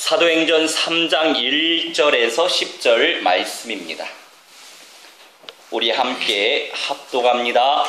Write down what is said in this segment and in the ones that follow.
사도행전 3장 1절에서 10절 말씀입니다. 우리 함께 합독합니다.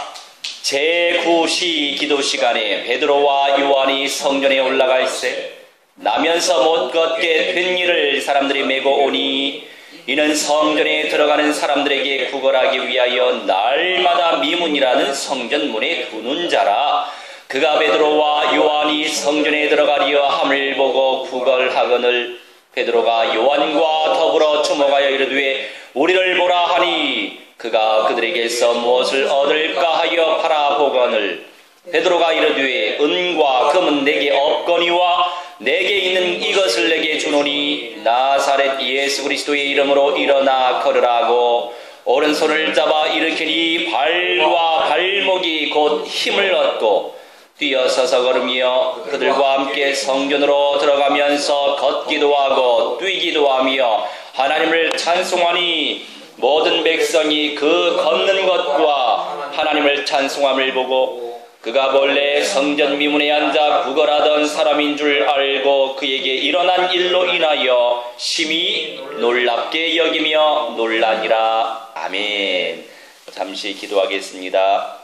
제9시 기도 시간에 베드로와 요한이 성전에 올라갈새 나면서 못 걷게 된 일을 사람들이 메고 오니 이는 성전에 들어가는 사람들에게 구걸하기 위하여 날마다 미문이라는 성전문에 두는 자라. 그가 베드로와 요한이 성전에 들어가려 함을 보고 구걸하거늘 베드로가 요한과 더불어 주목하여 이르되 우리를 보라 하니 그가 그들에게서 무엇을 얻을까 하여 바라보거늘 베드로가 이르되 은과 금은 내게 없거니와 내게 있는 이것을 내게 주노니 나사렛 예수 그리스도의 이름으로 일어나 걸으라고 오른손을 잡아 일으키니 발과 발목이 곧 힘을 얻고 뛰어서서 걸으며 그들과 함께 성전으로 들어가면서 걷기도 하고 뛰기도 하며 하나님을 찬송하니 모든 백성이 그 걷는 것과 하나님을 찬송함을 보고 그가 본래 성전 미문에 앉아 구걸하던 사람인 줄 알고 그에게 일어난 일로 인하여 심히 놀랍게 여기며 놀라니라. 아멘. 잠시 기도하겠습니다.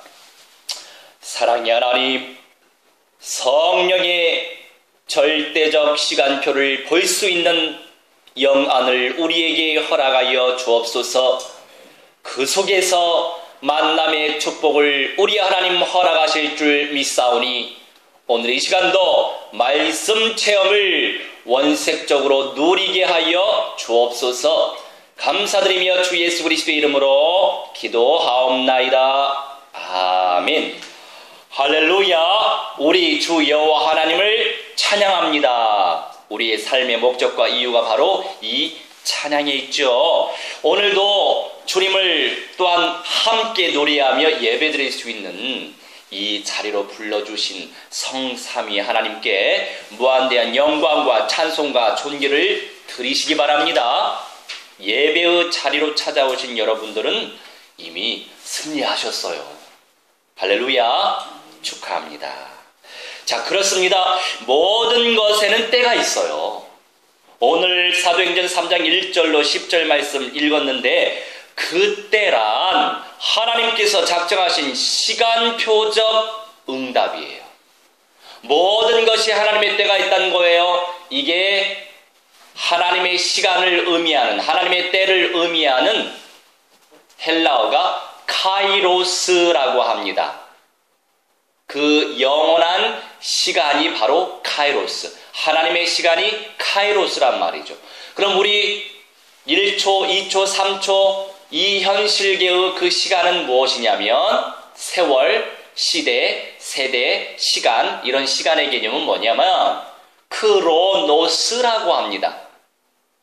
사랑의 하나님, 성령의 절대적 시간표를 볼 수 있는 영안을 우리에게 허락하여 주옵소서. 그 속에서 만남의 축복을 우리 하나님 허락하실 줄 믿사오니 오늘 이 시간도 말씀 체험을 원색적으로 누리게 하여 주옵소서. 감사드리며 주 예수 그리스도의 이름으로 기도하옵나이다. 아멘. 할렐루야. 우리 주 여호와 하나님을 찬양합니다. 우리의 삶의 목적과 이유가 바로 이 찬양에 있죠. 오늘도 주님을 또한 함께 노래하며 예배드릴 수 있는 이 자리로 불러주신 성삼위 하나님께 무한대한 영광과 찬송과 존귀를 드리시기 바랍니다. 예배의 자리로 찾아오신 여러분들은 이미 승리하셨어요. 할렐루야. 축하합니다. 자, 그렇습니다. 모든 것에는 때가 있어요. 오늘 사도행전 3장 1절로 10절 말씀 읽었는데 그 때란 하나님께서 작정하신 시간표적 응답이에요. 모든 것이 하나님의 때가 있다는 거예요. 이게 하나님의 시간을 의미하는, 하나님의 때를 의미하는 헬라어가 카이로스라고 합니다. 그 영원한 시간이 바로 카이로스. 하나님의 시간이 카이로스란 말이죠. 그럼 우리 1초, 2초, 3초 이 현실계의 그 시간은 무엇이냐면 세월, 시대, 세대, 시간, 이런 시간의 개념은 뭐냐면 크로노스라고 합니다.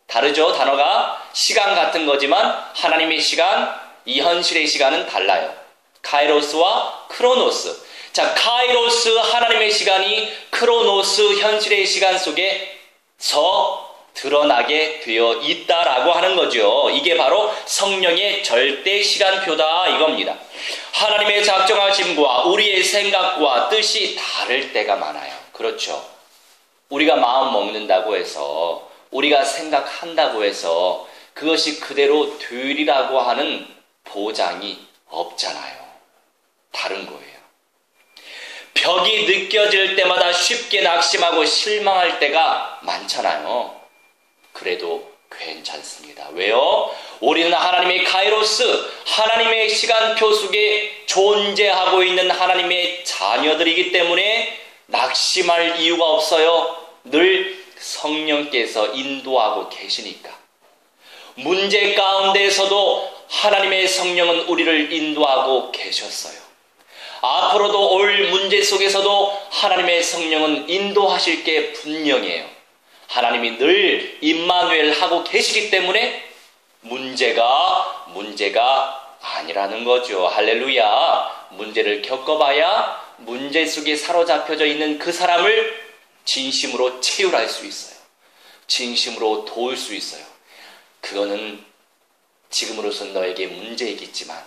다르죠? 단어가 시간 같은 거지만 하나님의 시간, 이 현실의 시간은 달라요. 카이로스와 크로노스. 자, 카이로스 하나님의 시간이 크로노스 현실의 시간 속에서 드러나게 되어 있다라고 하는 거죠. 이게 바로 성령의 절대 시간표다 이겁니다. 하나님의 작정하심과 우리의 생각과 뜻이 다를 때가 많아요. 그렇죠. 우리가 마음 먹는다고 해서, 우리가 생각한다고 해서 그것이 그대로 되리라고 하는 보장이 없잖아요. 다른 거예요. 벽이 느껴질 때마다 쉽게 낙심하고 실망할 때가 많잖아요. 그래도 괜찮습니다. 왜요? 우리는 하나님의 카이로스, 하나님의 시간표 속에 존재하고 있는 하나님의 자녀들이기 때문에 낙심할 이유가 없어요. 늘 성령께서 인도하고 계시니까. 문제 가운데에서도 하나님의 성령은 우리를 인도하고 계셨어요. 앞으로도 올 문제 속에서도 하나님의 성령은 인도하실 게 분명해요. 하나님이 늘 임마누엘 하고 계시기 때문에 문제가 아니라는 거죠. 할렐루야. 문제를 겪어봐야 문제 속에 사로잡혀져 있는 그 사람을 진심으로 치유할 수 있어요. 진심으로 도울 수 있어요. 그거는 지금으로선 너에게 문제이겠지만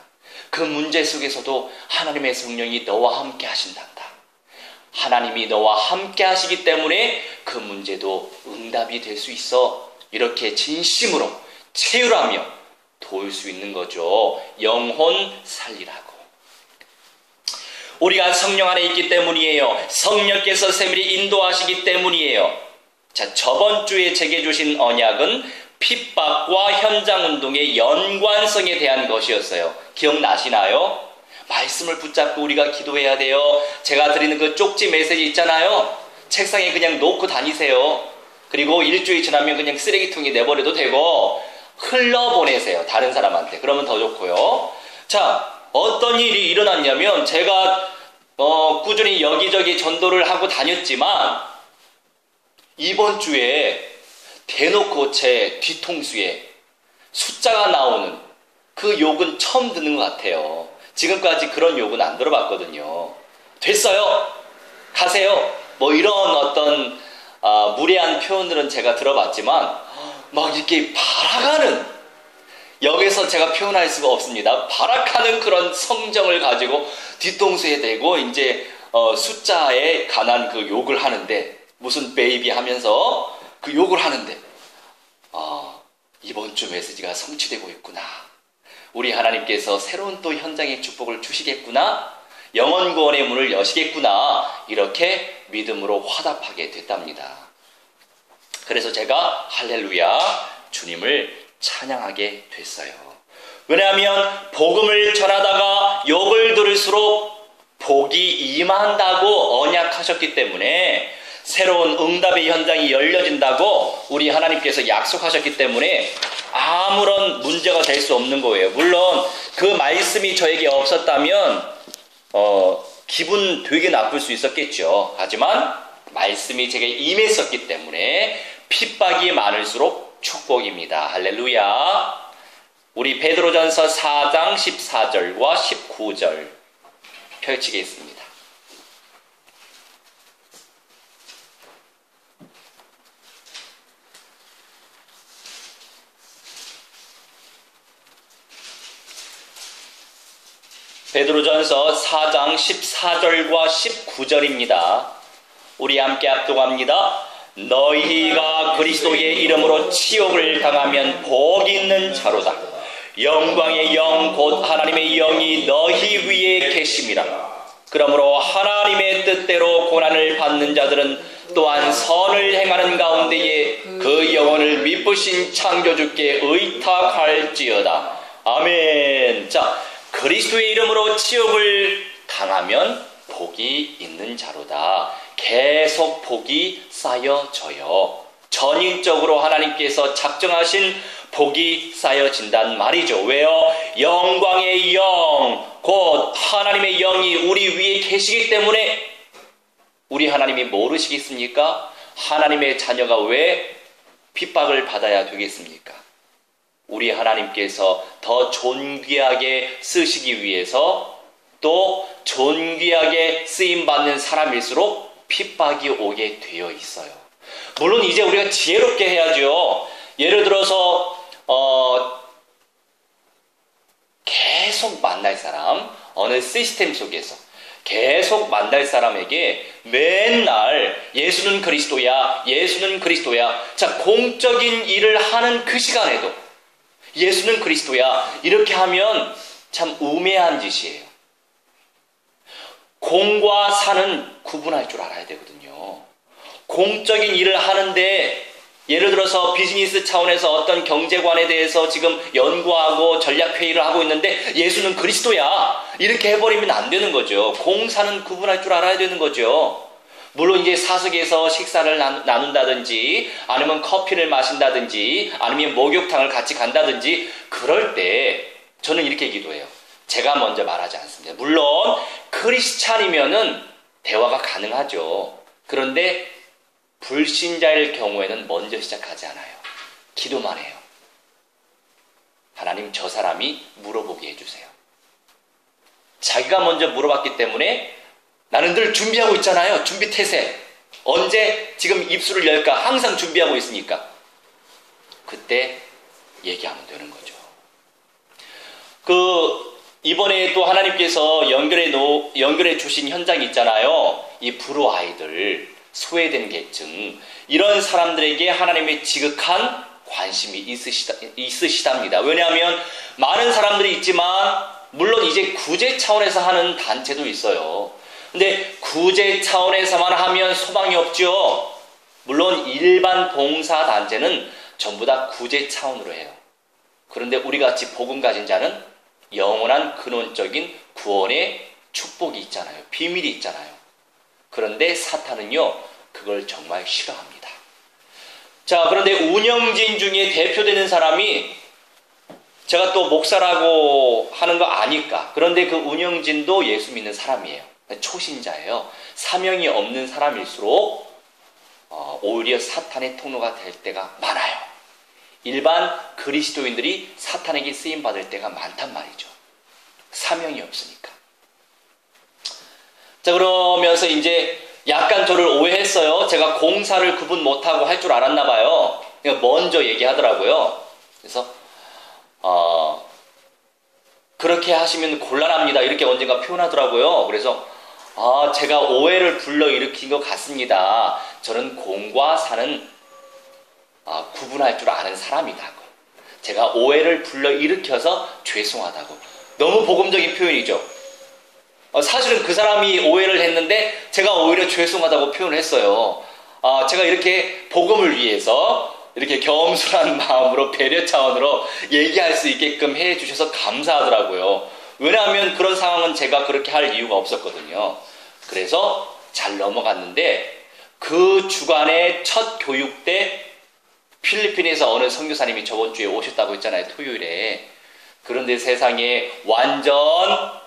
그 문제 속에서도 하나님의 성령이 너와 함께 하신단다. 하나님이 너와 함께 하시기 때문에 그 문제도 응답이 될 수 있어. 이렇게 진심으로 체휼하며 도울 수 있는 거죠. 영혼 살리라고. 우리가 성령 안에 있기 때문이에요. 성령께서 세밀히 인도하시기 때문이에요. 자, 저번 주에 제게 주신 언약은 핍박과 현장운동의 연관성에 대한 것이었어요. 기억나시나요? 말씀을 붙잡고 우리가 기도해야 돼요. 제가 드리는 그 쪽지 메시지 있잖아요. 책상에 그냥 놓고 다니세요. 그리고 일주일 지나면 그냥 쓰레기통에 내버려도 되고 흘러보내세요. 다른 사람한테. 그러면 더 좋고요. 자, 어떤 일이 일어났냐면 제가 꾸준히 여기저기 전도를 하고 다녔지만 이번 주에 대놓고 제 뒤통수에 숫자가 나오는 그 욕은 처음 듣는 것 같아요. 지금까지 그런 욕은 안 들어봤거든요. 됐어요. 가세요. 뭐 이런 어떤 무례한 표현들은 제가 들어봤지만 막 이렇게 발악하는, 여기서 제가 표현할 수가 없습니다. 발악하는 그런 성정을 가지고 뒤통수에 대고 이제 숫자에 관한 그 욕을 하는데, 무슨 베이비 하면서 그 욕을 하는데 이번 주 메시지가 성취되고 있구나. 우리 하나님께서 새로운 또 현장의 축복을 주시겠구나. 영원 구원의 문을 여시겠구나. 이렇게 믿음으로 화답하게 됐답니다. 그래서 제가 할렐루야 주님을 찬양하게 됐어요. 왜냐하면 복음을 전하다가 욕을 들을수록 복이 임한다고 언약하셨기 때문에, 새로운 응답의 현장이 열려진다고 우리 하나님께서 약속하셨기 때문에 아무런 문제가 될 수 없는 거예요. 물론 그 말씀이 저에게 없었다면 기분 되게 나쁠 수 있었겠죠. 하지만 말씀이 제게 임했었기 때문에 핍박이 많을수록 축복입니다. 할렐루야. 우리 베드로전서 4장 14절과 19절 펼치겠습니다. 베드로전서 4장 14절과 19절입니다. 우리 함께 합독합니다. 너희가 그리스도의 이름으로 치욕을 당하면 복 있는 자로다. 영광의 영 곧 하나님의 영이 너희 위에 계심이라. 그러므로 하나님의 뜻대로 고난을 받는 자들은 또한 선을 행하는 가운데에 그 영혼을 미쁘신 창조주께 의탁할지어다. 아멘. 자, 그리스도의 이름으로 치욕을 당하면 복이 있는 자로다. 계속 복이 쌓여져요. 전인적으로 하나님께서 작정하신 복이 쌓여진단 말이죠. 왜요? 영광의 영, 곧 하나님의 영이 우리 위에 계시기 때문에. 우리 하나님이 모르시겠습니까? 하나님의 자녀가 왜 핍박을 받아야 되겠습니까? 우리 하나님께서 더 존귀하게 쓰시기 위해서, 또 존귀하게 쓰임받는 사람일수록 핍박이 오게 되어 있어요. 물론 이제 우리가 지혜롭게 해야죠. 예를 들어서 계속 만날 사람, 어느 시스템 속에서 계속 만날 사람에게 맨날 예수는 그리스도야, 예수는 그리스도야. 자, 공적인 일을 하는 그 시간에도 예수는 그리스도야, 이렇게 하면 참 우매한 짓이에요. 공과 사는 구분할 줄 알아야 되거든요. 공적인 일을 하는데, 예를 들어서 비즈니스 차원에서 어떤 경제관에 대해서 지금 연구하고 전략회의를 하고 있는데 예수는 그리스도야, 이렇게 해버리면 안 되는 거죠. 공사는 구분할 줄 알아야 되는 거죠. 물론 이제 사석에서 식사를 나눈다든지, 아니면 커피를 마신다든지, 아니면 목욕탕을 같이 간다든지, 그럴 때 저는 이렇게 기도해요. 제가 먼저 말하지 않습니다. 물론 크리스찬이면은 대화가 가능하죠. 그런데 불신자일 경우에는 먼저 시작하지 않아요. 기도만 해요. 하나님, 저 사람이 물어보게 해주세요. 자기가 먼저 물어봤기 때문에 나는 늘 준비하고 있잖아요. 준비 태세. 언제 지금 입술을 열까 항상 준비하고 있으니까. 그때 얘기하면 되는 거죠. 이번에 또 하나님께서 연결해 주신 현장이 있잖아요. 이 불우 아이들, 소외된 계층, 이런 사람들에게 하나님의 지극한 관심이 있으시답니다. 왜냐하면 많은 사람들이 있지만 물론 이제 구제 차원에서 하는 단체도 있어요. 근데 구제 차원에서만 하면 소망이 없죠. 물론 일반 봉사 단체는 전부 다 구제 차원으로 해요. 그런데 우리 같이 복음 가진 자는 영원한 근원적인 구원의 축복이 있잖아요. 비밀이 있잖아요. 그런데 사탄은요, 그걸 정말 싫어합니다. 자, 그런데 운영진 중에 대표되는 사람이 제가 또 목사라고 하는 거 아니까. 그런데 그 운영진도 예수 믿는 사람이에요. 초신자예요. 사명이 없는 사람일수록 오히려 사탄의 통로가 될 때가 많아요. 일반 그리스도인들이 사탄에게 쓰임받을 때가 많단 말이죠. 사명이 없으니까. 자, 그러면서 이제 약간 저를 오해했어요. 제가 공사를 구분 못하고 할 줄 알았나 봐요. 먼저 얘기하더라고요. 그래서 그렇게 하시면 곤란합니다. 이렇게 언젠가 표현하더라고요. 그래서 제가 오해를 불러일으킨 것 같습니다. 저는 공과 사는 구분할 줄 아는 사람이다고. 제가 오해를 불러일으켜서 죄송하다고. 너무 복음적인 표현이죠. 사실은 그 사람이 오해를 했는데 제가 오히려 죄송하다고 표현을 했어요. 제가 이렇게 복음을 위해서 이렇게 겸손한 마음으로 배려 차원으로 얘기할 수 있게끔 해주셔서 감사하더라고요. 왜냐하면 그런 상황은 제가 그렇게 할 이유가 없었거든요. 그래서 잘 넘어갔는데 그 주간의 첫 교육 때 필리핀에서 어느 선교사님이 저번 주에 오셨다고 했잖아요. 토요일에. 그런데 세상에 완전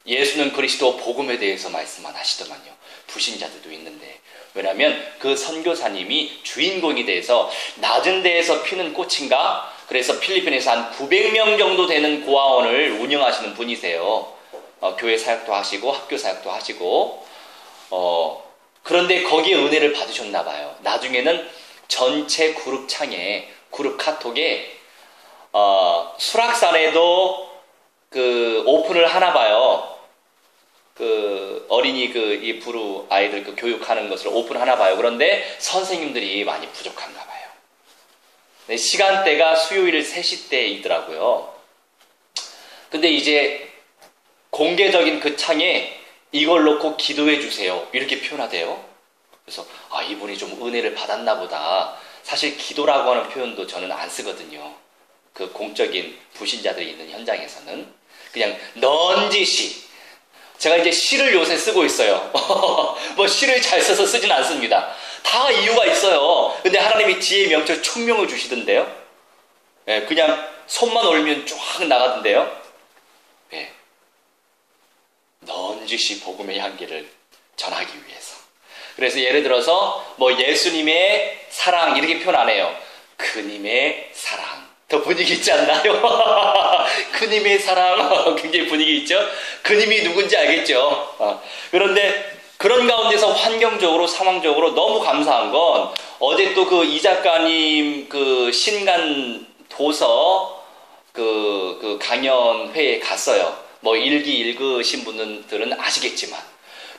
예수는 그리스도 복음에 대해서 말씀만 하시더만요. 불신자들도 있는데. 왜냐하면 그 선교사님이 주인공이 돼서 낮은 데에서 피는 꽃인가? 그래서 필리핀에서 한 900명 정도 되는 고아원을 운영하시는 분이세요. 교회 사역도 하시고 학교 사역도 하시고 그런데 거기에 은혜를 받으셨나 봐요. 나중에는 전체 그룹 창에 그룹 카톡에 수락산에도 그 오픈을 하나 봐요. 그 어린이 이 불우 아이들 그 교육하는 것을 오픈하나 봐요. 그런데 선생님들이 많이 부족한가 봐요. 네, 시간대가 수요일 3시 때이더라고요. 근데 이제 공개적인 그 창에 이걸 놓고 기도해 주세요. 이렇게 표현하대요. 그래서 이분이 좀 은혜를 받았나 보다. 사실 기도라고 하는 표현도 저는 안 쓰거든요. 그 공적인 불신자들이 있는 현장에서는 그냥 넌지시. 제가 이제 시를 요새 쓰고 있어요. 뭐 시를 잘 써서 쓰진 않습니다. 다 이유가 있어요. 근데 하나님이 지혜의 명철 총명을 주시던데요. 네, 그냥 손만 올리면 쫙 나가던데요. 네. 넌지시 복음의 향기를 전하기 위해서. 그래서 예를 들어서 뭐 예수님의 사랑 이렇게 표현 안 해요. 그님의 사랑. 더 분위기 있지 않나요? 그님의 사랑 굉장히 분위기 있죠? 그님이 누군지 알겠죠? 그런데 그런 가운데서 환경적으로 상황적으로 너무 감사한 건 어제 또 그 이 작가님 그 신간 도서 그 강연회에 갔어요. 뭐 일기 읽으신 분들은 아시겠지만.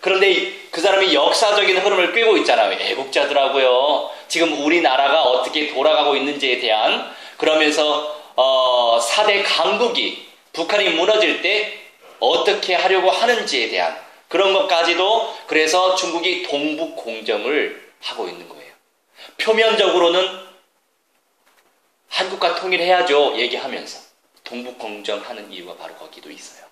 그런데 그 사람이 역사적인 흐름을 꿰고 있잖아요. 애국자더라고요. 지금 우리나라가 어떻게 돌아가고 있는지에 대한 그러면서 4대 강국이 북한이 무너질 때 어떻게 하려고 하는지에 대한 그런 것까지도 그래서 중국이 동북 공정을 하고 있는 거예요. 표면적으로는 한국과 통일해야죠 얘기하면서 동북 공정하는 이유가 바로 거기도 있어요.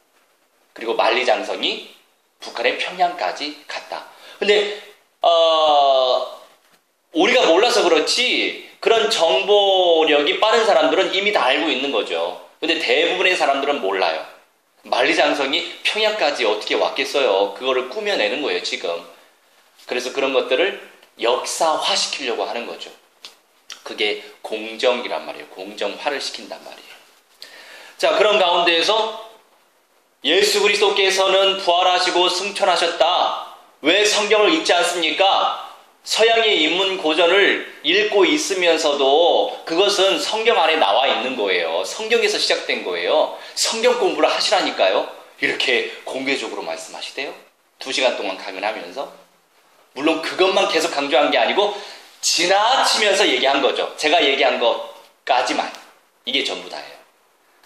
그리고 만리장성이 북한의 평양까지 갔다. 근데 우리가 몰라서 그렇지 그런 정보력이 빠른 사람들은 이미 다 알고 있는 거죠. 근데 대부분의 사람들은 몰라요. 만리장성이 평양까지 어떻게 왔겠어요. 그거를 꾸며내는 거예요 지금. 그래서 그런 것들을 역사화시키려고 하는 거죠. 그게 공정이란 말이에요. 공정화를 시킨단 말이에요. 자, 그런 가운데에서 예수 그리스도께서는 부활하시고 승천하셨다. 왜 성경을 읽지 않습니까? 서양의 인문 고전을 읽고 있으면서도 그것은 성경 안에 나와 있는 거예요. 성경에서 시작된 거예요. 성경 공부를 하시라니까요. 이렇게 공개적으로 말씀하시대요. 2시간 동안 강연하면서. 물론 그것만 계속 강조한 게 아니고 지나치면서 얘기한 거죠. 제가 얘기한 것까지만. 이게 전부 다예요.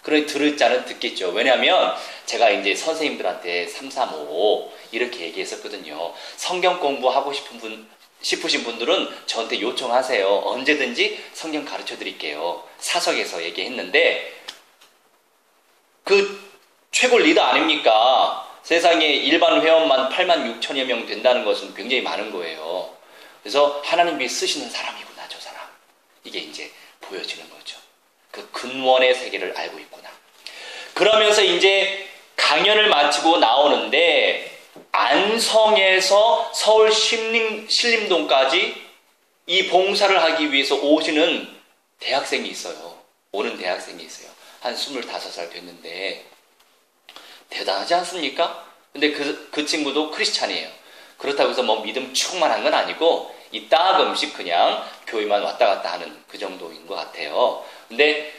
그러니 들을 자는 듣겠죠. 왜냐하면 제가 이제 선생님들한테 335 이렇게 얘기했었거든요. 성경 공부하고 싶으신 분들은 저한테 요청하세요. 언제든지 성경 가르쳐 드릴게요. 사석에서 얘기했는데 그 최고 리더 아닙니까? 세상에 일반 회원만 8만 6천여 명 된다는 것은 굉장히 많은 거예요. 그래서 하나님이 쓰시는 사람이구나, 저 사람. 이게 이제 보여지는 거죠. 그 근원의 세계를 알고 있구나. 그러면서 이제 강연을 마치고 나오는데 안성에서 서울 신림동까지 이 봉사를 하기 위해서 오시는 대학생이 있어요. 오는 대학생이 있어요. 한 25살 됐는데 대단하지 않습니까? 근데 그 친구도 크리스찬이에요. 그렇다고 해서 뭐 믿음 충만한 건 아니고 이따금씩 그냥 교회만 왔다 갔다 하는 그 정도인 것 같아요. 근데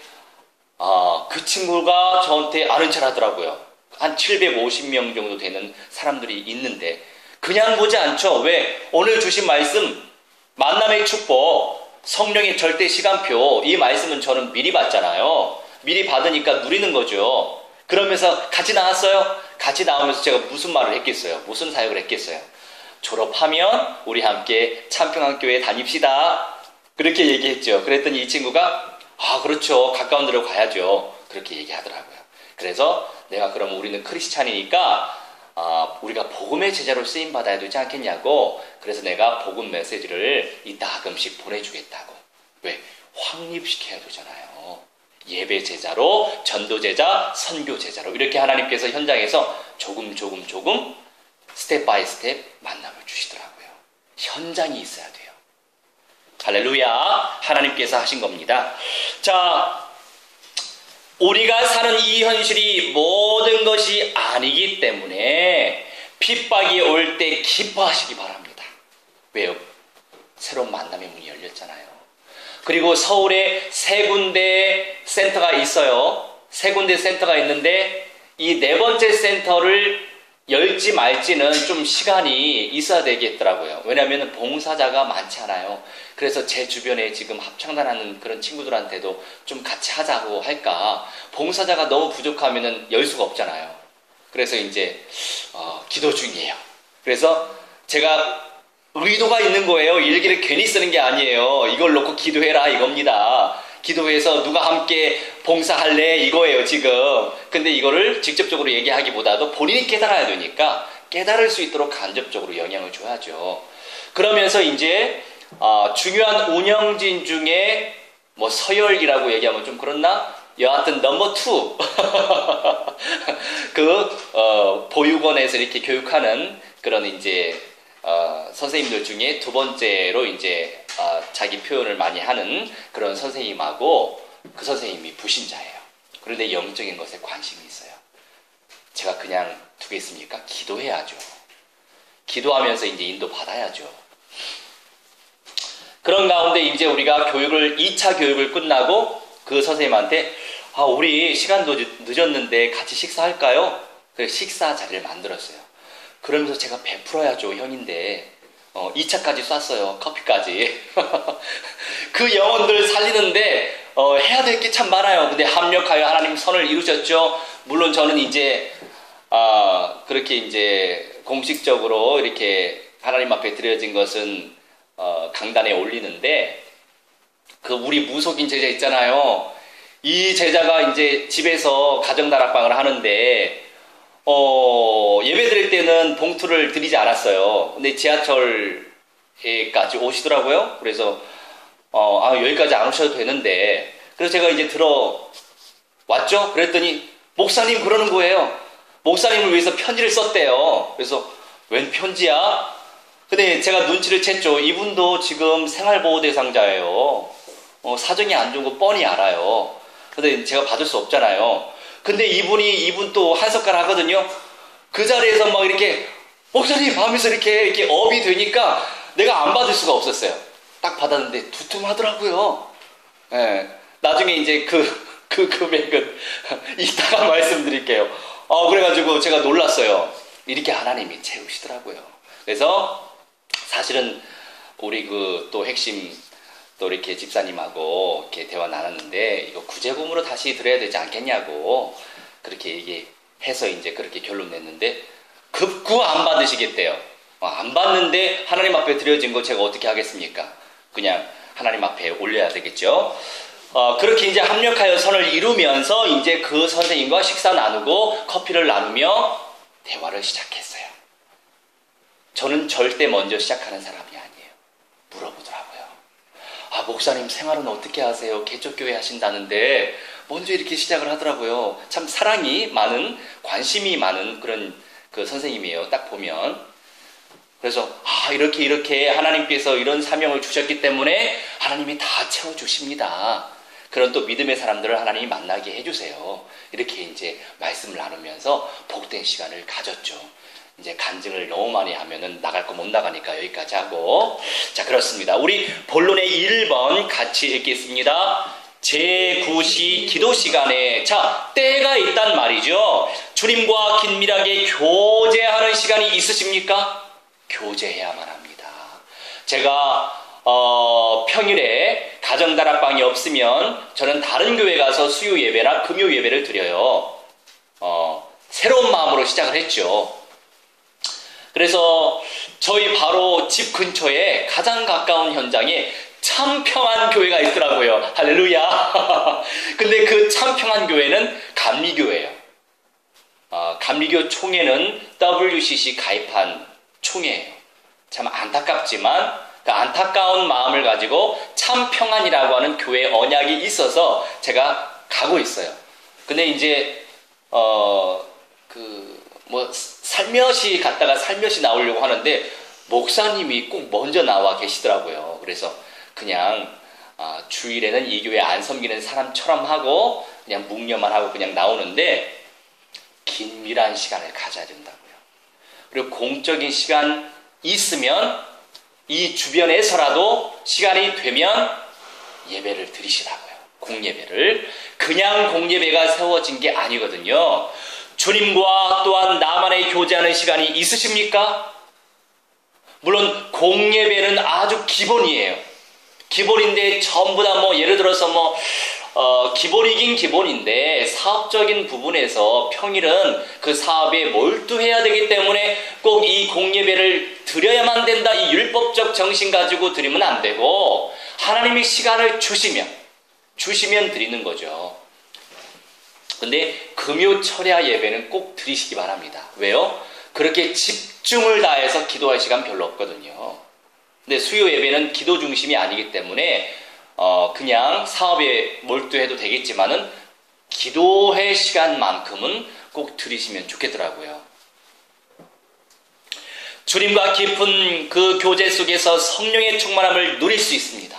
그 친구가 저한테 아는 척 하더라고요. 한 750명 정도 되는 사람들이 있는데 그냥 보지 않죠. 왜? 오늘 주신 말씀 만남의 축복, 성령의 절대 시간표, 이 말씀은 저는 미리 받잖아요. 미리 받으니까 누리는 거죠. 그러면서 같이 나왔어요. 같이 나오면서 제가 무슨 말을 했겠어요? 무슨 사역을 했겠어요? 졸업하면 우리 함께 참평학교에 다닙시다. 그렇게 얘기했죠. 그랬더니 이 친구가 그렇죠. 가까운 데로 가야죠. 그렇게 얘기하더라고요. 그래서 내가 그러면 우리는 크리스찬이니까 우리가 복음의 제자로 쓰임받아야 되지 않겠냐고. 그래서 내가 복음 메시지를 이따금씩 보내주겠다고. 왜? 확립시켜야 되잖아요. 예배 제자로, 전도 제자, 선교 제자로 이렇게 하나님께서 현장에서 조금 스텝 바이 스텝 만남을 주시더라고요. 현장이 있어야 돼요. 할렐루야. 하나님께서 하신 겁니다. 자, 우리가 사는 이 현실이 모든 것이 아니기 때문에 핍박이 올 때 기뻐하시기 바랍니다. 왜요? 새로운 만남의 문이 열렸잖아요. 그리고 서울에 3군데 센터가 있어요. 3군데 센터가 있는데 이 4번째 센터를 열지 말지는 좀 시간이 있어야 되겠더라고요. 왜냐하면 봉사자가 많지 않아요. 그래서 제 주변에 지금 합창단하는 그런 친구들한테도 좀 같이 하자고 할까. 봉사자가 너무 부족하면 열 수가 없잖아요. 그래서 이제 기도 중이에요. 그래서 제가 의도가 있는 거예요. 일기를 괜히 쓰는 게 아니에요. 이걸 놓고 기도해라 이겁니다. 기도해서 누가 함께 봉사할래 이거예요 지금. 근데 이거를 직접적으로 얘기하기보다도 본인이 깨달아야 되니까 깨달을 수 있도록 간접적으로 영향을 줘야죠. 그러면서 이제 중요한 운영진 중에 뭐 서열이라고 얘기하면 좀 그렇나? 여하튼 넘버 2 보육원에서 이렇게 교육하는 그런 이제 선생님들 중에 2번째로 이제 자기 표현을 많이 하는 그런 선생님하고 그 선생님이 불신자예요. 그런데 영적인 것에 관심이 있어요. 제가 그냥 두겠습니까? 기도해야죠. 기도하면서 이제 인도 받아야죠. 그런 가운데 이제 우리가 2차 교육을 끝나고 그 선생님한테 우리 시간도 늦었는데 같이 식사할까요? 그래서 식사 자리를 만들었어요. 그러면서 제가 베풀어야죠. 형인데 2차까지 쐈어요. 커피까지. 그 영혼들 살리는데 해야 될 게 참 많아요. 근데 합력하여 하나님 선을 이루셨죠. 물론 저는 이제 그렇게 이제 공식적으로 이렇게 하나님 앞에 드려진 것은 강단에 올리는데 그 우리 무속인 제자 있잖아요. 이 제자가 이제 집에서 가정다락방을 하는데 예배 드릴 때는 봉투를 드리지 않았어요. 근데 지하철에까지 오시더라고요. 그래서 여기까지 안 오셔도 되는데 그래서 제가 이제 들어왔죠. 그랬더니 목사님 그러는 거예요. 목사님을 위해서 편지를 썼대요. 그래서 웬 편지야? 근데 제가 눈치를 챘죠. 이분도 지금 생활보호 대상자예요. 사정이 안 좋은 거 뻔히 알아요. 근데 제가 받을 수 없잖아요. 근데 이분 또 한석갈 하거든요. 그 자리에서 막 이렇게 목사님 하면서 이렇게 업이 되니까 내가 안 받을 수가 없었어요. 딱 받았는데 두툼하더라고요. 예. 나중에 이제 그 금액은 이따가 말씀드릴게요. 그래가지고 제가 놀랐어요. 이렇게 하나님이 채우시더라고요. 그래서 사실은 우리 또 핵심 또 이렇게 집사님하고 이렇게 대화 나눴는데 이거 구제금으로 다시 드려야 되지 않겠냐고 그렇게 얘기해서 이제 그렇게 결론 냈는데 급구 안 받으시겠대요. 안 받는데 하나님 앞에 드려진 거 제가 어떻게 하겠습니까? 그냥 하나님 앞에 올려야 되겠죠. 그렇게 이제 합력하여 선을 이루면서 이제 그 선생님과 식사 나누고 커피를 나누며 대화를 시작했어요. 저는 절대 먼저 시작하는 사람이 아니에요. 물어보더라고요. 목사님 생활은 어떻게 하세요? 개척교회 하신다는데 먼저 이렇게 시작을 하더라고요. 참 사랑이 많은, 관심이 많은 그런 그 선생님이에요. 딱 보면. 그래서 이렇게 하나님께서 이런 사명을 주셨기 때문에 하나님이 다 채워주십니다. 그런 또 믿음의 사람들을 하나님이 만나게 해주세요. 이렇게 이제 말씀을 나누면서 복된 시간을 가졌죠. 이제 간증을 너무 많이 하면은 나갈 거 못 나가니까 여기까지 하고. 자, 그렇습니다. 우리 본론의 1번 같이 읽겠습니다. 제9시 기도 시간에, 자, 때가 있단 말이죠. 주님과 긴밀하게 교제하는 시간이 있으십니까? 교제해야만 합니다. 제가 평일에 가정다락방이 없으면 저는 다른 교회 가서 수요 예배나 금요 예배를 드려요. 새로운 마음으로 시작을 했죠. 그래서 저희 바로 집 근처에 가장 가까운 현장에 참평한 교회가 있더라고요. 할렐루야. 근데 그 참평한 교회는 감리교회예요. 감리교 총회는 WCC 가입한 총회예요. 참 안타깝지만 그 안타까운 마음을 가지고 참평안이라고 하는 교회 언약이 있어서 제가 가고 있어요. 근데 이제 살며시 갔다가 살며시 나오려고 하는데 목사님이 꼭 먼저 나와 계시더라고요. 그래서 그냥 주일에는 이 교회 안 섬기는 사람처럼 하고 그냥 묵념만 하고 그냥 나오는데 긴밀한 시간을 가져야 된다고요. 그리고 공적인 시간 있으면 이 주변에서라도 시간이 되면 예배를 드리시라고요. 공예배를. 그냥 공예배가 세워진 게 아니거든요. 주님과 또한 나만의 교제하는 시간이 있으십니까? 물론 공예배는 아주 기본이에요. 기본인데 전부 다 예를 들어서 기본이긴 기본인데 사업적인 부분에서 평일은 그 사업에 몰두해야 되기 때문에 꼭 이 공예배를 드려야만 된다. 이 율법적 정신 가지고 드리면 안 되고 하나님이 시간을 주시면 드리는 거죠. 근데 금요 철야 예배는 꼭 드리시기 바랍니다. 왜요? 그렇게 집중을 다해서 기도할 시간 별로 없거든요. 근데 수요 예배는 기도 중심이 아니기 때문에 그냥 사업에 몰두해도 되겠지만은 기도의 시간만큼은 꼭 드리시면 좋겠더라고요. 주님과 깊은 그 교제 속에서 성령의 충만함을 누릴 수 있습니다.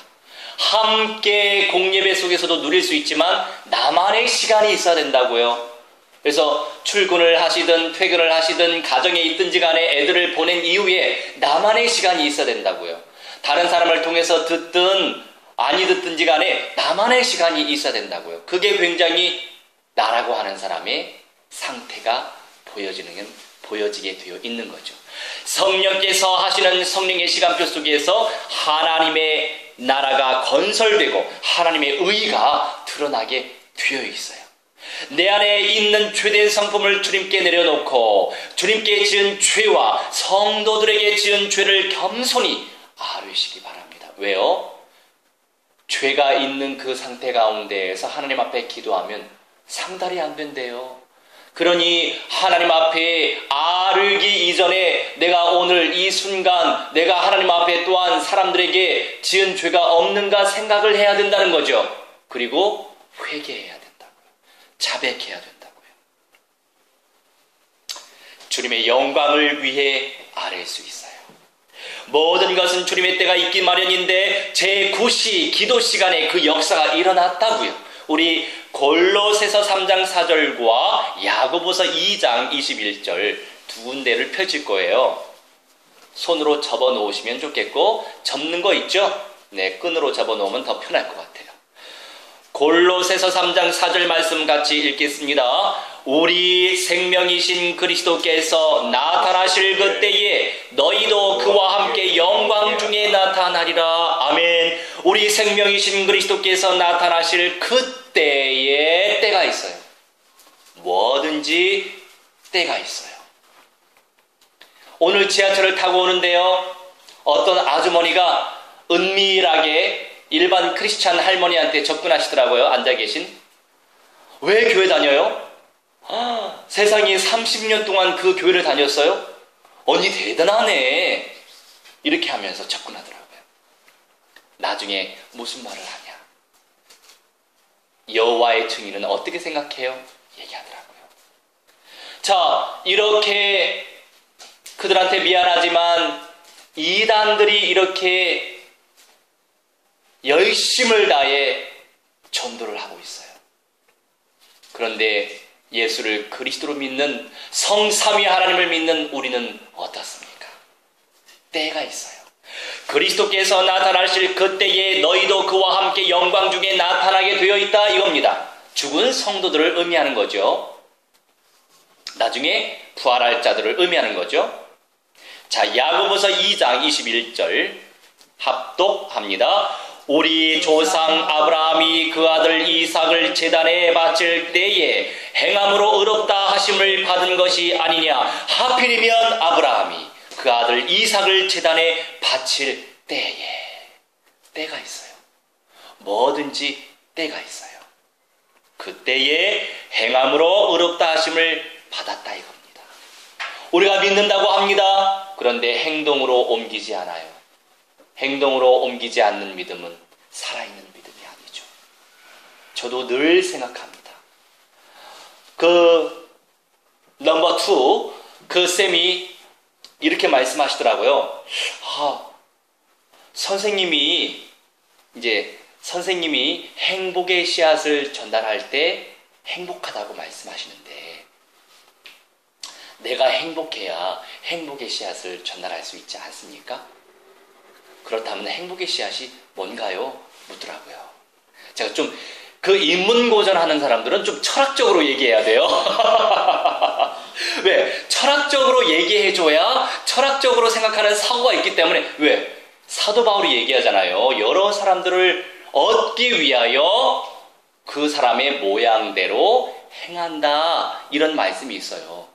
함께 공예배 속에서도 누릴 수 있지만 나만의 시간이 있어야 된다고요. 그래서 출근을 하시든 퇴근을 하시든 가정에 있든지 간에 애들을 보낸 이후에 나만의 시간이 있어야 된다고요. 다른 사람을 통해서 듣든 아니 듣든지 간에 나만의 시간이 있어야 된다고요. 그게 굉장히 나라고 하는 사람의 상태가 보여지게 되어 있는 거죠. 성령께서 하시는 성령의 시간표 속에서 하나님의 나라가 건설되고 하나님의 의가 드러나게 되어 있어요. 내 안에 있는 죄된 성품을 주님께 내려놓고 주님께 지은 죄와 성도들에게 지은 죄를 겸손히 아뢰시기 바랍니다. 왜요? 죄가 있는 그 상태 가운데에서 하나님 앞에 기도하면 상달이 안 된대요. 그러니 하나님 앞에 아르기 이전에 내가 오늘 이 순간 내가 하나님 앞에 또한 사람들에게 지은 죄가 없는가 생각을 해야 된다는 거죠. 그리고 회개해야 된다고요. 자백해야 된다고요. 주님의 영광을 위해 아뢰 수 있어요. 모든 것은 주님의 때가 있기 마련인데 제9시 기도 시간에 그 역사가 일어났다고요. 우리 골로새서 3장 4절과 야고보서 2장 21절 두 군데를 펼칠 거예요. 손으로 접어 놓으시면 좋겠고, 접는 거 있죠? 네, 끈으로 접어 놓으면 더 편할 것 같아요. 골로새서 3장 4절 말씀 같이 읽겠습니다. 우리 생명이신 그리스도께서 나타나실 그때에 너희도 그와 함께 영광 중에 나타나리라. 아멘. 우리 생명이신 그리스도께서 나타나실 그때에 때가 있어요. 뭐든지 때가 있어요. 오늘 지하철을 타고 오는데요, 어떤 아주머니가 은밀하게 일반 크리스찬 할머니한테 접근하시더라고요. 앉아 계신. 왜 교회 다녀요? 세상에 30년 동안 그 교회를 다녔어요? 언니 대단하네. 이렇게 하면서 접근하더라고요. 나중에 무슨 말을 하냐? 여호와의 증인은 어떻게 생각해요? 얘기하더라고요. 자, 이렇게 그들한테 미안하지만 이단들이 이렇게 열심을 다해 전도를 하고 있어요. 그런데 예수를 그리스도로 믿는 성삼위 하나님을 믿는 우리는 어떻습니까? 때가 있어요. 그리스도께서 나타나실 그때에 너희도 그와 함께 영광 중에 나타나게 되어 있다 이겁니다. 죽은 성도들을 의미하는 거죠. 나중에 부활할 자들을 의미하는 거죠. 자, 야고보서 2장 21절 합독합니다. 우리 조상 아브라함이 그 아들 이삭을 제단에 바칠 때에 행함으로 의롭다 하심을 받은 것이 아니냐. 하필이면 아브라함이 그 아들 이삭을 제단에 바칠 때에. 때가 있어요. 뭐든지 때가 있어요. 그때에 행함으로 의롭다 하심을 받았다 이겁니다. 우리가 믿는다고 합니다. 그런데 행동으로 옮기지 않아요. 행동으로 옮기지 않는 믿음은 살아있는 믿음이 아니죠. 저도 늘 생각합니다. 넘버 2, 그 쌤이 이렇게 말씀하시더라고요. 선생님이 행복의 씨앗을 전달할 때 행복하다고 말씀하시는데, 내가 행복해야 행복의 씨앗을 전달할 수 있지 않습니까? 그렇다면 행복의 씨앗이 뭔가요? 묻더라고요. 제가 좀 그 인문고전하는 사람들은 좀 철학적으로 얘기해야 돼요. 왜? 철학적으로 얘기해줘야 철학적으로 생각하는 사고가 있기 때문에. 왜? 사도 바울이 얘기하잖아요. 여러 사람들을 얻기 위하여 그 사람의 모양대로 행한다. 이런 말씀이 있어요.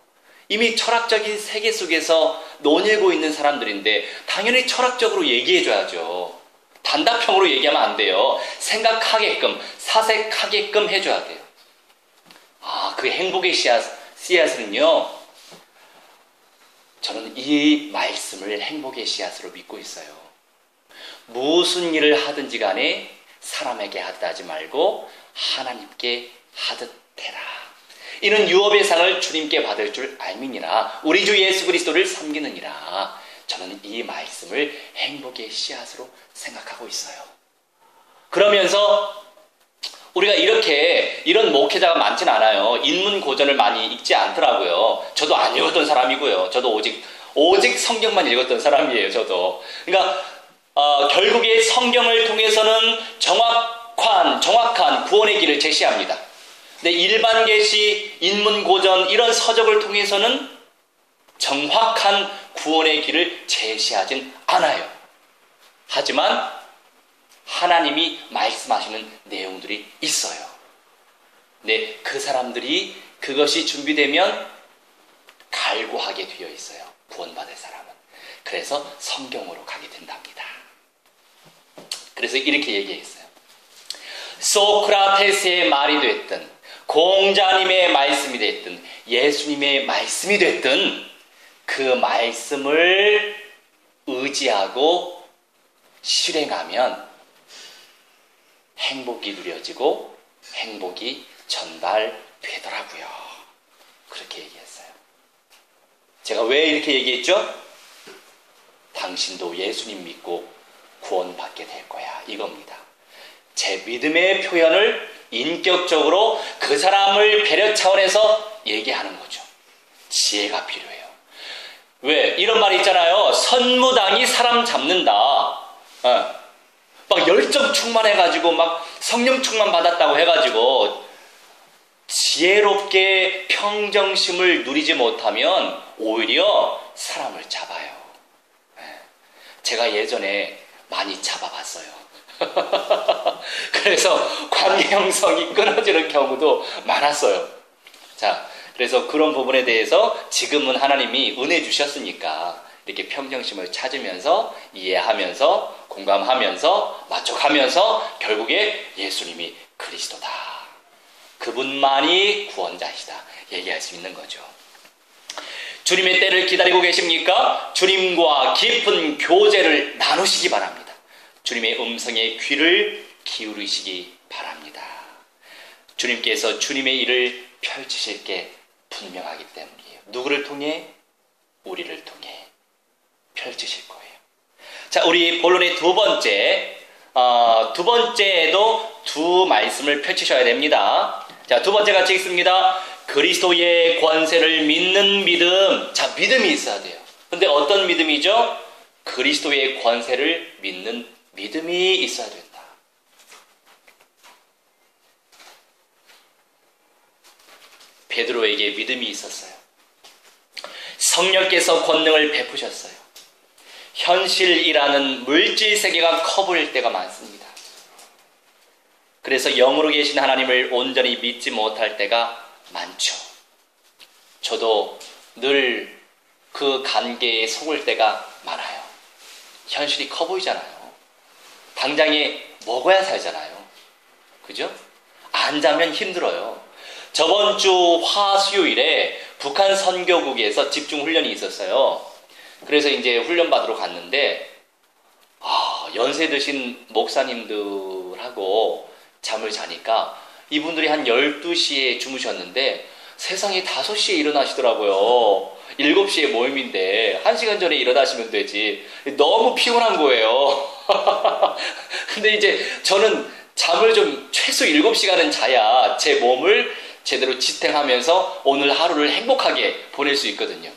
이미 철학적인 세계 속에서 논일고 있는 사람들인데 당연히 철학적으로 얘기해줘야죠. 단답형으로 얘기하면 안 돼요. 생각하게끔, 사색하게끔 해줘야 돼요. 그 행복의 씨앗은요, 저는 이 말씀을 행복의 씨앗으로 믿고 있어요. 무슨 일을 하든지 간에 사람에게 하듯 하지 말고 하나님께 하듯 해라. 이는 유업의 상을 주님께 받을 줄 알미니라. 우리 주 예수 그리스도를 섬기느니라. 저는 이 말씀을 행복의 씨앗으로 생각하고 있어요. 그러면서 우리가 이런 목회자가 많진 않아요. 인문고전을 많이 읽지 않더라고요. 저도 안 읽었던 사람이고요. 저도 오직 성경만 읽었던 사람이에요. 저도. 그러니까 결국에 성경을 통해서는 정확한 구원의 길을 제시합니다. 근데 일반 계시, 인문고전 이런 서적을 통해서는 정확한 구원의 길을 제시하진 않아요. 하지만 하나님이 말씀하시는 내용들이 있어요. 네, 그 사람들이 그것이 준비되면 갈구하게 되어 있어요. 구원받을 사람은. 그래서 성경으로 가게 된답니다. 그래서 이렇게 얘기했어요. 소크라테스의 말이 됐든 공자님의 말씀이 됐든 예수님의 말씀이 됐든 그 말씀을 의지하고 실행하면 행복이 누려지고 행복이 전달되더라고요. 그렇게 얘기했어요. 제가 왜 이렇게 얘기했죠? 당신도 예수님 믿고 구원받게 될 거야. 이겁니다. 제 믿음의 표현을 인격적으로 그 사람을 배려 차원에서 얘기하는 거죠. 지혜가 필요해요. 왜? 이런 말이 있잖아요. 선무당이 사람 잡는다. 막 열정 충만해가지고 막 성령 충만 받았다고 해가지고 지혜롭게 평정심을 누리지 못하면 오히려 사람을 잡아요. 제가 예전에 많이 잡아봤어요. 그래서 관계 형성이 끊어지는 경우도 많았어요. 자, 그래서 그런 부분에 대해서 지금은 하나님이 은혜 주셨으니까 이렇게 평정심을 찾으면서 이해하면서 공감하면서 만족하면서 결국에 예수님이 그리스도다. 그분만이 구원자이시다. 얘기할 수 있는 거죠. 주님의 때를 기다리고 계십니까? 주님과 깊은 교제를 나누시기 바랍니다. 주님의 음성에 귀를 기울이시기 바랍니다. 주님께서 주님의 일을 펼치실 게 분명하기 때문이에요. 누구를 통해? 우리를 통해 펼치실 거예요. 자, 우리 본론의 두 번째에도 두 말씀을 펼치셔야 됩니다. 자, 두 번째 같이 읽습니다. 그리스도의 권세를 믿는 믿음. 자, 믿음이 있어야 돼요. 근데 어떤 믿음이죠? 그리스도의 권세를 믿는 믿음이 있어야 된다. 베드로에게 믿음이 있었어요. 성령께서 권능을 베푸셨어요. 현실이라는 물질 세계가 커 보일 때가 많습니다. 그래서 영으로 계신 하나님을 온전히 믿지 못할 때가 많죠. 저도 늘 그 관계에 속을 때가 많아요. 현실이 커 보이잖아요. 당장에 먹어야 살잖아요. 그죠? 안 자면 힘들어요. 저번 주 화수요일에 북한 선교국에서 집중훈련이 있었어요. 그래서 이제 훈련 받으러 갔는데 연세 드신 목사님들하고 잠을 자니까 이분들이 한 12시에 주무셨는데 세상에 5시에 일어나시더라고요. 7시에 모임인데 1시간 전에 일어나시면 되지. 너무 피곤한 거예요. 근데 이제 저는 잠을 좀 최소 7시간은 자야 제 몸을 제대로 지탱하면서 오늘 하루를 행복하게 보낼 수 있거든요.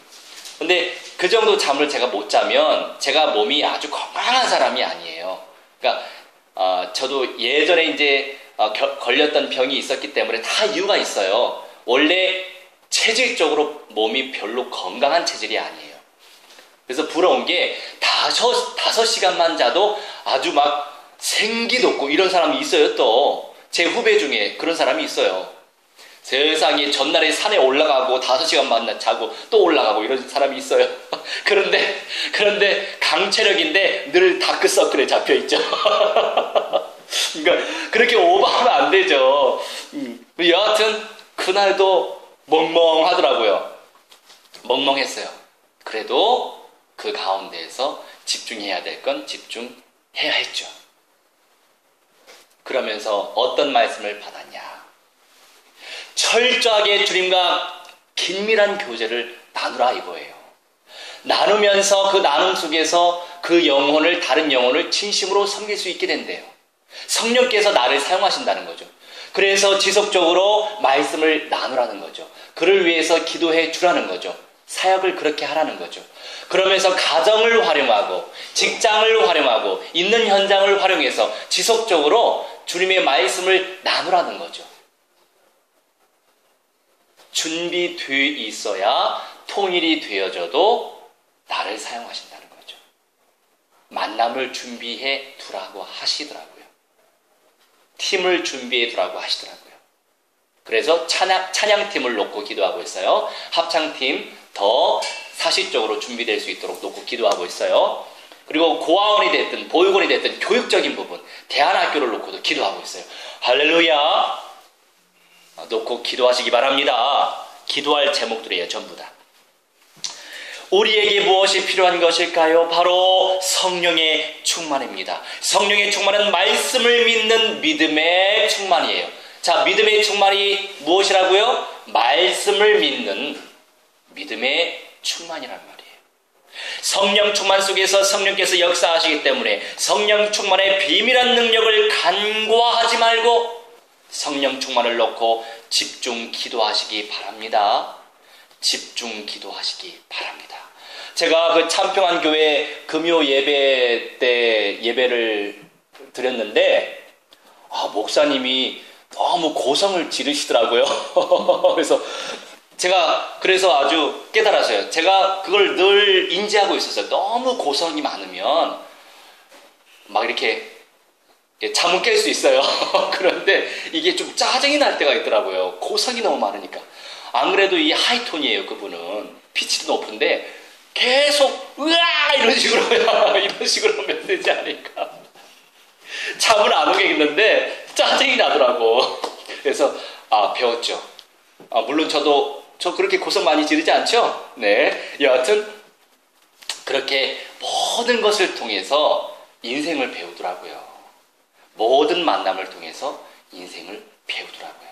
근데 그 정도 잠을 제가 못 자면 제가 몸이 아주 건강한 사람이 아니에요. 그러니까 저도 예전에 이제 걸렸던 병이 있었기 때문에 다 이유가 있어요. 원래 체질적으로 몸이 별로 건강한 체질이 아니에요. 그래서 부러운 게 5시간만 자도 아주 막 생기 돋고 이런 사람이 있어요. 또 제 후배 중에 그런 사람이 있어요. 세상에 전날에 산에 올라가고 5시간만 자고 또 올라가고 이런 사람이 있어요. 그런데 강체력인데 늘 다크서클에 잡혀있죠. 그러니까 그렇게 오버하면 안 되죠. 여하튼 그날도 멍멍하더라고요. 멍멍했어요. 그래도 그 가운데에서 집중해야 될 건 집중해야 했죠. 그러면서 어떤 말씀을 받았냐? 철저하게 주님과 긴밀한 교제를 나누라 이거예요. 나누면서 그 나눔 속에서 그 영혼을, 다른 영혼을 진심으로 섬길 수 있게 된대요. 성령께서 나를 사용하신다는 거죠. 그래서 지속적으로 말씀을 나누라는 거죠. 그를 위해서 기도해 주라는 거죠. 사역을 그렇게 하라는 거죠. 그러면서 가정을 활용하고 직장을 활용하고 있는 현장을 활용해서 지속적으로 주님의 말씀을 나누라는 거죠. 준비되어 있어야 통일이 되어져도 나를 사용하신다는 거죠. 만남을 준비해 두라고 하시더라고요. 팀을 준비해 두라고 하시더라고요. 그래서 찬양팀을 놓고 기도하고 있어요. 합창팀 더 사실적으로 준비될 수 있도록 놓고 기도하고 있어요. 그리고 고아원이 됐든 보육원이 됐든 교육적인 부분, 대안학교를 놓고도 기도하고 있어요. 할렐루야! 놓고 기도하시기 바랍니다. 기도할 제목들이에요. 전부 다. 우리에게 무엇이 필요한 것일까요? 바로 성령의 충만입니다. 성령의 충만은 말씀을 믿는 믿음의 충만이에요. 자, 믿음의 충만이 무엇이라고요? 말씀을 믿는 믿음의 충만이란 말이에요. 성령 충만 속에서 성령께서 역사하시기 때문에 성령 충만의 비밀한 능력을 간과하지 말고 성령 충만을 놓고 집중 기도하시기 바랍니다. 집중 기도하시기 바랍니다. 제가 그 참평한 교회 금요 예배 때 예배를 드렸는데, 목사님이 너무 고성을 지르시더라고요. 그래서 아주 깨달았어요. 제가 그걸 늘 인지하고 있었어요. 너무 고성이 많으면 막 이렇게 잠은 깰 수 있어요. 그런데 이게 좀 짜증이 날 때가 있더라고요. 고성이 너무 많으니까. 안 그래도 이 하이톤이에요. 그분은 피치도 높은데 계속 으아 이런 식으로 메시지 하니까 잠은 안 오겠는데 짜증이 나더라고. 그래서 배웠죠. 물론 저 그렇게 고성 많이 지르지 않죠? 네. 여하튼 그렇게 모든 것을 통해서 인생을 배우더라고요. 모든 만남을 통해서 인생을 배우더라고요.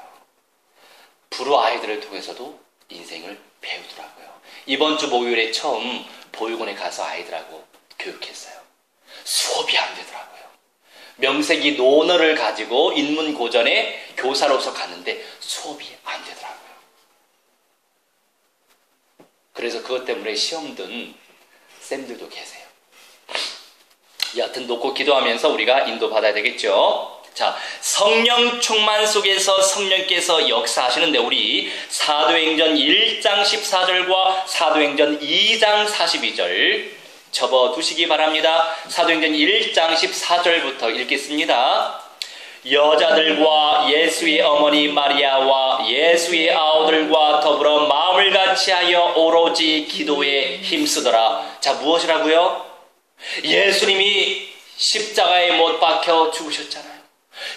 불우 아이들을 통해서도 인생을 배우더라고요. 이번 주 목요일에 처음 보육원에 가서 아이들하고 교육했어요. 수업이 안 되더라고요. 명색이 논어를 가지고 인문고전에 교사로서 갔는데 수업이 안 되더라고요. 그래서 그것 때문에 시험 든 쌤들도 계세요. 여하튼 놓고 기도하면서 우리가 인도받아야 되겠죠. 자, 성령 충만 속에서 성령께서 역사하시는데 우리 사도행전 1장 14절과 사도행전 2장 42절 접어두시기 바랍니다. 사도행전 1장 14절부터 읽겠습니다. 여자들과 예수의 어머니 마리아와 예수의 아우들과 더불어 마음을 같이하여 오로지 기도에 힘쓰더라. 자, 무엇이라고요? 예수님이 십자가에 못 박혀 죽으셨잖아요.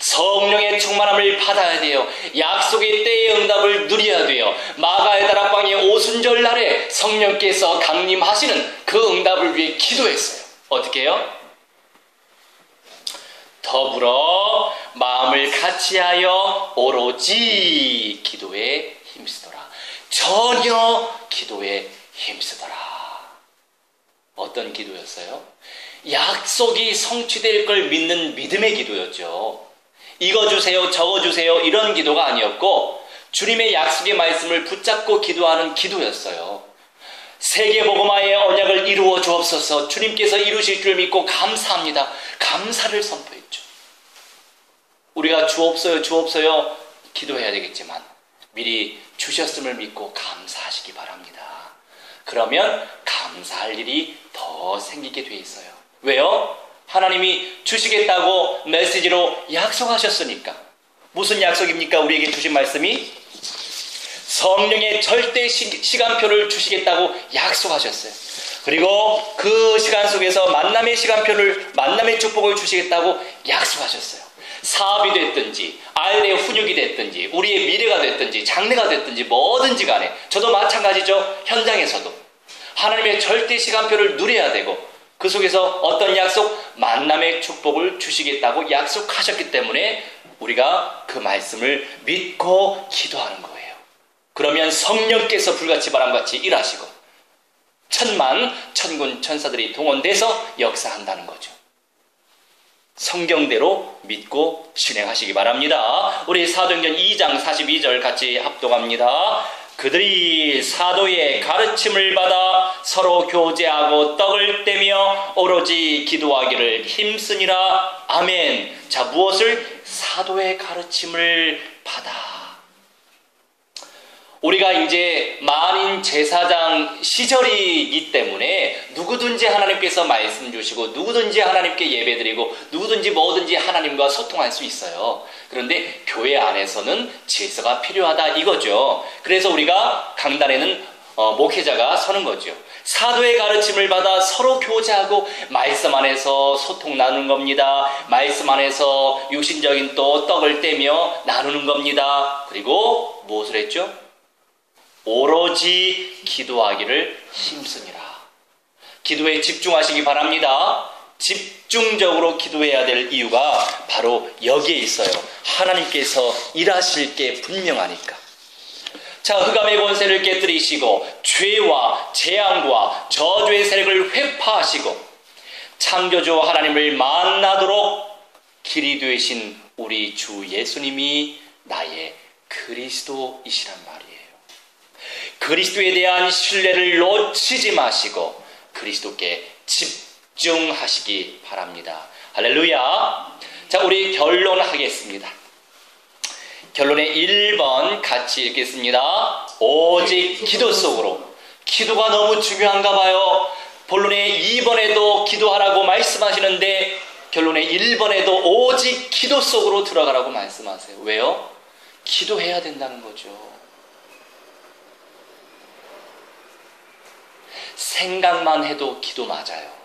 성령의 충만함을 받아야 돼요. 약속의 때의 응답을 누려야 돼요. 마가의 다락방의 오순절 날에 성령께서 강림하시는 그 응답을 위해 기도했어요. 어떻게 해요? 더불어 마음을 같이하여 오로지 기도에 힘쓰더라. 전혀 기도에 힘쓰더라. 어떤 기도였어요? 약속이 성취될 걸 믿는 믿음의 기도였죠. 이거 주세요, 저거 주세요 이런 기도가 아니었고 주님의 약속의 말씀을 붙잡고 기도하는 기도였어요. 세계복음화의 언약을 이루어 주옵소서. 주님께서 이루실 줄 믿고 감사합니다. 감사를 선포했죠. 우리가 주옵소요 기도해야 되겠지만 미리 주셨음을 믿고 감사하시기 바랍니다. 그러면 감사할 일이 더 생기게 돼 있어요. 왜요? 하나님이 주시겠다고 메시지로 약속하셨으니까. 무슨 약속입니까? 우리에게 주신 말씀이 성령의 절대 시간표를 주시겠다고 약속하셨어요. 그리고 그 시간 속에서 만남의 축복을 주시겠다고 약속하셨어요. 사업이 됐든지 아이의 훈육이 됐든지 우리의 미래가 됐든지 장래가 됐든지 뭐든지 간에 저도 마찬가지죠. 현장에서도 하나님의 절대 시간표를 누려야 되고 그 속에서 어떤 약속? 만남의 축복을 주시겠다고 약속하셨기 때문에 우리가 그 말씀을 믿고 기도하는 거예요. 그러면 성령께서 불같이 바람같이 일하시고 천만 천군 천사들이 동원돼서 역사한다는 거죠. 성경대로 믿고 실행하시기 바랍니다. 우리 사도행전 2장 42절 같이 합독합니다. 그들이 사도의 가르침을 받아 서로 교제하고 떡을 떼며 오로지 기도하기를 힘쓰니라. 아멘. 자, 무엇을? 사도의 가르침을 받아. 우리가 이제 만인 제사장 시절이기 때문에 누구든지 하나님께서 말씀 주시고 누구든지 하나님께 예배드리고 누구든지 뭐든지 하나님과 소통할 수 있어요. 그런데 교회 안에서는 질서가 필요하다 이거죠. 그래서 우리가 강단에는 목회자가 서는 거죠. 사도의 가르침을 받아 서로 교제하고 말씀 안에서 소통 나누는 겁니다. 말씀 안에서 육신적인 또 떡을 떼며 나누는 겁니다. 그리고 무엇을 했죠? 오로지 기도하기를 힘쓰니라. 기도에 집중하시기 바랍니다. 집중적으로 기도해야 될 이유가 바로 여기에 있어요. 하나님께서 일하실 게 분명하니까. 자, 흑암의 권세를 깨뜨리시고 죄와 재앙과 저주의 세력을 회파하시고 창조주 하나님을 만나도록 길이 되신 우리 주 예수님이 나의 그리스도이시란 말이에요. 그리스도에 대한 신뢰를 놓치지 마시고 그리스도께 집중하시기 바랍니다. 할렐루야. 자, 우리 결론하겠습니다. 결론의 1번 같이 읽겠습니다. 오직 기도 속으로. 기도가 너무 중요한가 봐요. 본론의 2번에도 기도하라고 말씀하시는데 결론의 1번에도 오직 기도 속으로 들어가라고 말씀하세요. 왜요? 기도해야 된다는 거죠. 생각만 해도 기도 맞아요.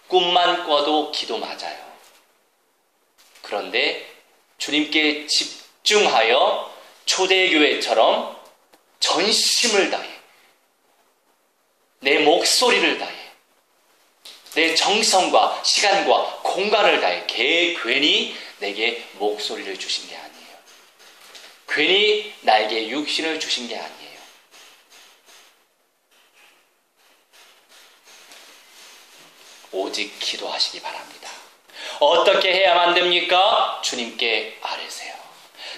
꿈만 꿔도 기도 맞아요. 그런데 주님께 집중하여 초대교회처럼 전심을 다해, 내 목소리를 다해, 내 정성과 시간과 공간을 다해, 괜히 내게 목소리를 주신 게 아니에요. 괜히 나에게 육신을 주신 게 아니에요. 오직 기도하시기 바랍니다. 어떻게 해야만 됩니까? 주님께 아뢰세요.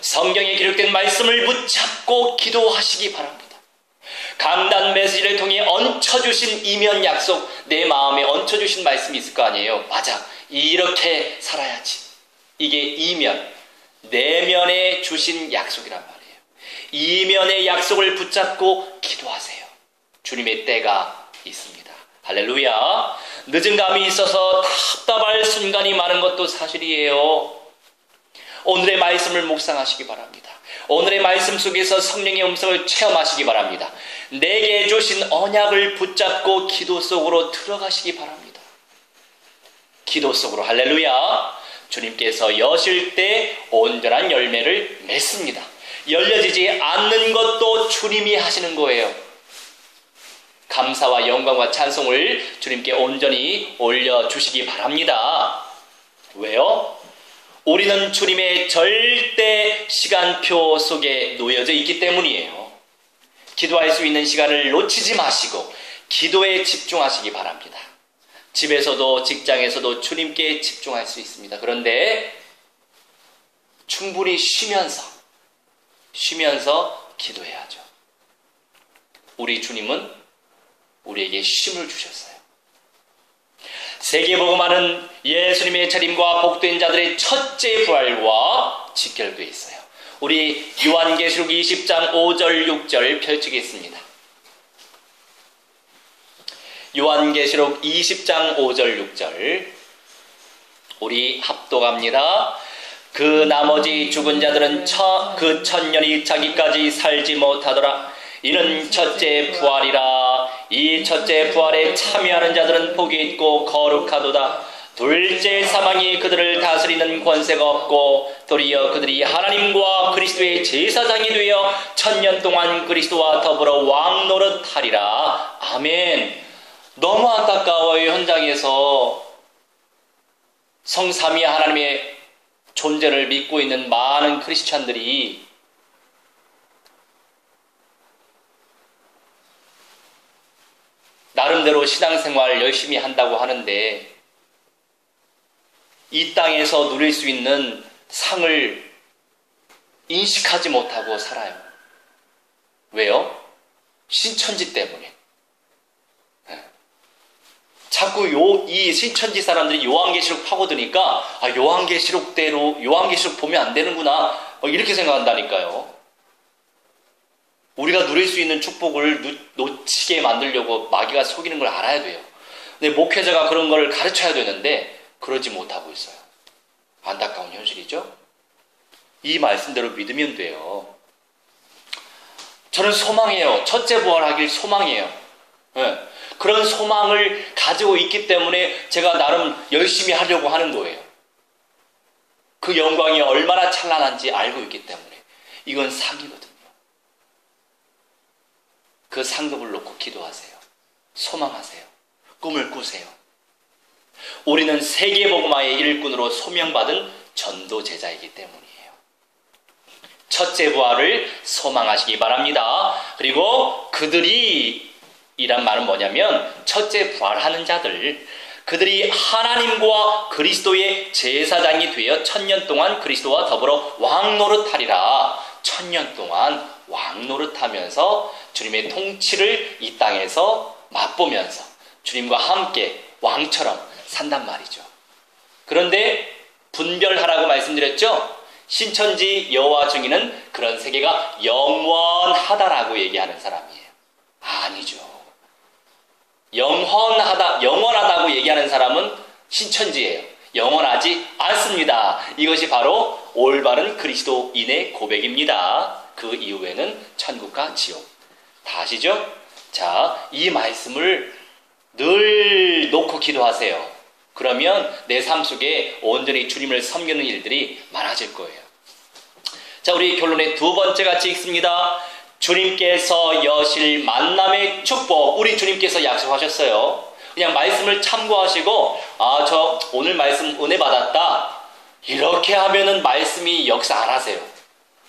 성경에 기록된 말씀을 붙잡고 기도하시기 바랍니다. 강단 메시지를 통해 얹혀주신 이면 약속, 내 마음에 얹혀주신 말씀이 있을 거 아니에요. 맞아, 이렇게 살아야지. 이게 이면, 내면에 주신 약속이란 말이에요. 이면의 약속을 붙잡고 기도하세요. 주님의 때가 있습니다. 할렐루야. 늦은 감이 있어서 답답할 순간이 많은 것도 사실이에요. 오늘의 말씀을 묵상하시기 바랍니다. 오늘의 말씀 속에서 성령의 음성을 체험하시기 바랍니다. 내게 주신 언약을 붙잡고 기도 속으로 들어가시기 바랍니다. 기도 속으로. 할렐루야. 주님께서 여실 때 온전한 열매를 맺습니다. 열려지지 않는 것도 주님이 하시는 거예요. 감사와 영광과 찬송을 주님께 온전히 올려주시기 바랍니다. 왜요? 우리는 주님의 절대 시간표 속에 놓여져 있기 때문이에요. 기도할 수 있는 시간을 놓치지 마시고 기도에 집중하시기 바랍니다. 집에서도 직장에서도 주님께 집중할 수 있습니다. 그런데 충분히 쉬면서 기도해야죠. 우리 주님은 우리에게 쉼을 주셨어요. 세계복음화는 예수님의 재림과 복된 자들의 첫째 부활과 직결되어 있어요. 우리 요한계시록 20장 5절 6절 펼치겠습니다. 요한계시록 20장 5절 6절 우리 합독합니다. 그 나머지 죽은 자들은 그 천년이 자기까지 살지 못하더라. 이는 첫째 부활이라. 이 첫째 부활에 참여하는 자들은 복이 있고 거룩하도다. 둘째 사망이 그들을 다스리는 권세가 없고 도리어 그들이 하나님과 그리스도의 제사장이 되어 천년 동안 그리스도와 더불어 왕노릇하리라. 아멘. 너무 안타까워요. 현장에서 성삼위 하나님의 존재를 믿고 있는 많은 크리스찬들이 나름대로 신앙생활 열심히 한다고 하는데 이 땅에서 누릴 수 있는 상을 인식하지 못하고 살아요. 왜요? 신천지 때문에. 자꾸 이 신천지 사람들이 요한계시록 파고드니까 요한계시록대로 요한계시록 보면 안 되는구나 이렇게 생각한다니까요. 우리가 누릴 수 있는 축복을 놓치게 만들려고 마귀가 속이는 걸 알아야 돼요. 근데 목회자가 그런 걸 가르쳐야 되는데 그러지 못하고 있어요. 안타까운 현실이죠. 이 말씀대로 믿으면 돼요. 저는 소망해요. 첫째 부활하길 소망해요. 네. 그런 소망을 가지고 있기 때문에 제가 나름 열심히 하려고 하는 거예요. 그 영광이 얼마나 찬란한지 알고 있기 때문에. 이건 상이거든요. 그 상급을 놓고 기도하세요. 소망하세요. 꿈을 꾸세요. 우리는 세계복음화의 일꾼으로 소명받은 전도 제자이기 때문이에요. 첫째 부활을 소망하시기 바랍니다. 그리고 그들이 이란 말은 뭐냐면 첫째 부활하는 자들, 그들이 하나님과 그리스도의 제사장이 되어 천년 동안 그리스도와 더불어 왕노릇하리라. 천년 동안 왕노릇하면서 주님의 통치를 이 땅에서 맛보면서 주님과 함께 왕처럼 산단 말이죠. 그런데 분별하라고 말씀드렸죠. 신천지 여호와 증인은 그런 세계가 영원하다라고 얘기하는 사람이에요. 아니죠. 영원하다고 얘기하는 사람은 신천지예요. 영원하지 않습니다. 이것이 바로 올바른 그리스도인의 고백입니다. 그 이후에는 천국과 지옥. 다 아시죠? 자, 이 말씀을 늘 놓고 기도하세요. 그러면 내 삶 속에 온전히 주님을 섬기는 일들이 많아질 거예요. 자, 우리 결론의 두 번째 같이 읽습니다. 주님께서 여실 만남의 축복. 우리 주님께서 약속하셨어요. 그냥 말씀을 참고하시고 저 오늘 말씀 은혜 받았다. 이렇게 하면은 말씀이 역사 안 하세요.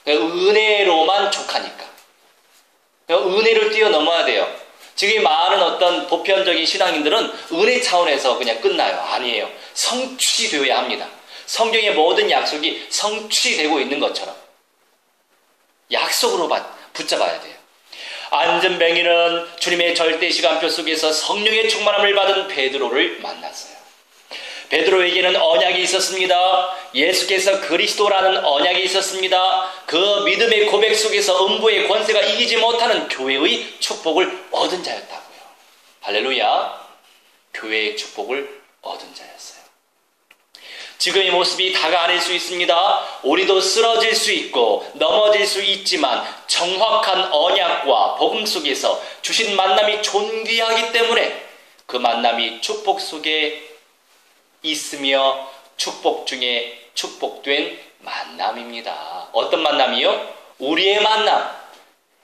은혜로만 족하니까. 은혜를 뛰어넘어야 돼요. 지금 많은 어떤 보편적인 신앙인들은 은혜 차원에서 그냥 끝나요. 아니에요. 성취 되어야 합니다. 성경의 모든 약속이 성취되고 있는 것처럼 약속으로 붙잡아야 돼요. 안전뱅이는 주님의 절대 시간표 속에서 성령의 충만함을 받은 베드로를 만났어요. 베드로에게는 언약이 있었습니다. 예수께서 그리스도라는 언약이 있었습니다. 그 믿음의 고백 속에서 음부의 권세가 이기지 못하는 교회의 축복을 얻은 자였다고요. 할렐루야. 교회의 축복을 얻은 자였어요. 지금의 모습이 다가 아닐 수 있습니다. 우리도 쓰러질 수 있고 넘어질 수 있지만 정확한 언약과 복음 속에서 주신 만남이 존귀하기 때문에 그 만남이 축복 속에 있으며 축복 중에 축복된 만남입니다. 어떤 만남이요? 우리의 만남.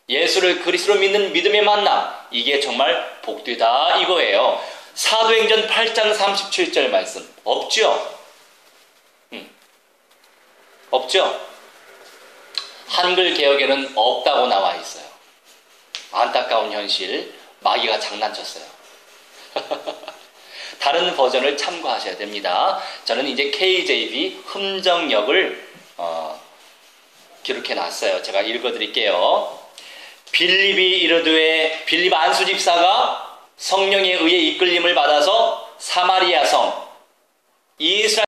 예수를 그리스도로 믿는 믿음의 만남. 이게 정말 복되다 이거예요. 사도행전 8장 37절 말씀. 없죠? 없죠? 한글 개혁에는 없다고 나와 있어요. 안타까운 현실. 마귀가 장난쳤어요. 다른 버전을 참고하셔야 됩니다. 저는 이제 KJV 흠정역을 기록해 놨어요. 제가 읽어드릴게요. 빌립이 이르되 빌립 안수 집사가 성령에 의해 이끌림을 받아서 사마리아 성 이스라엘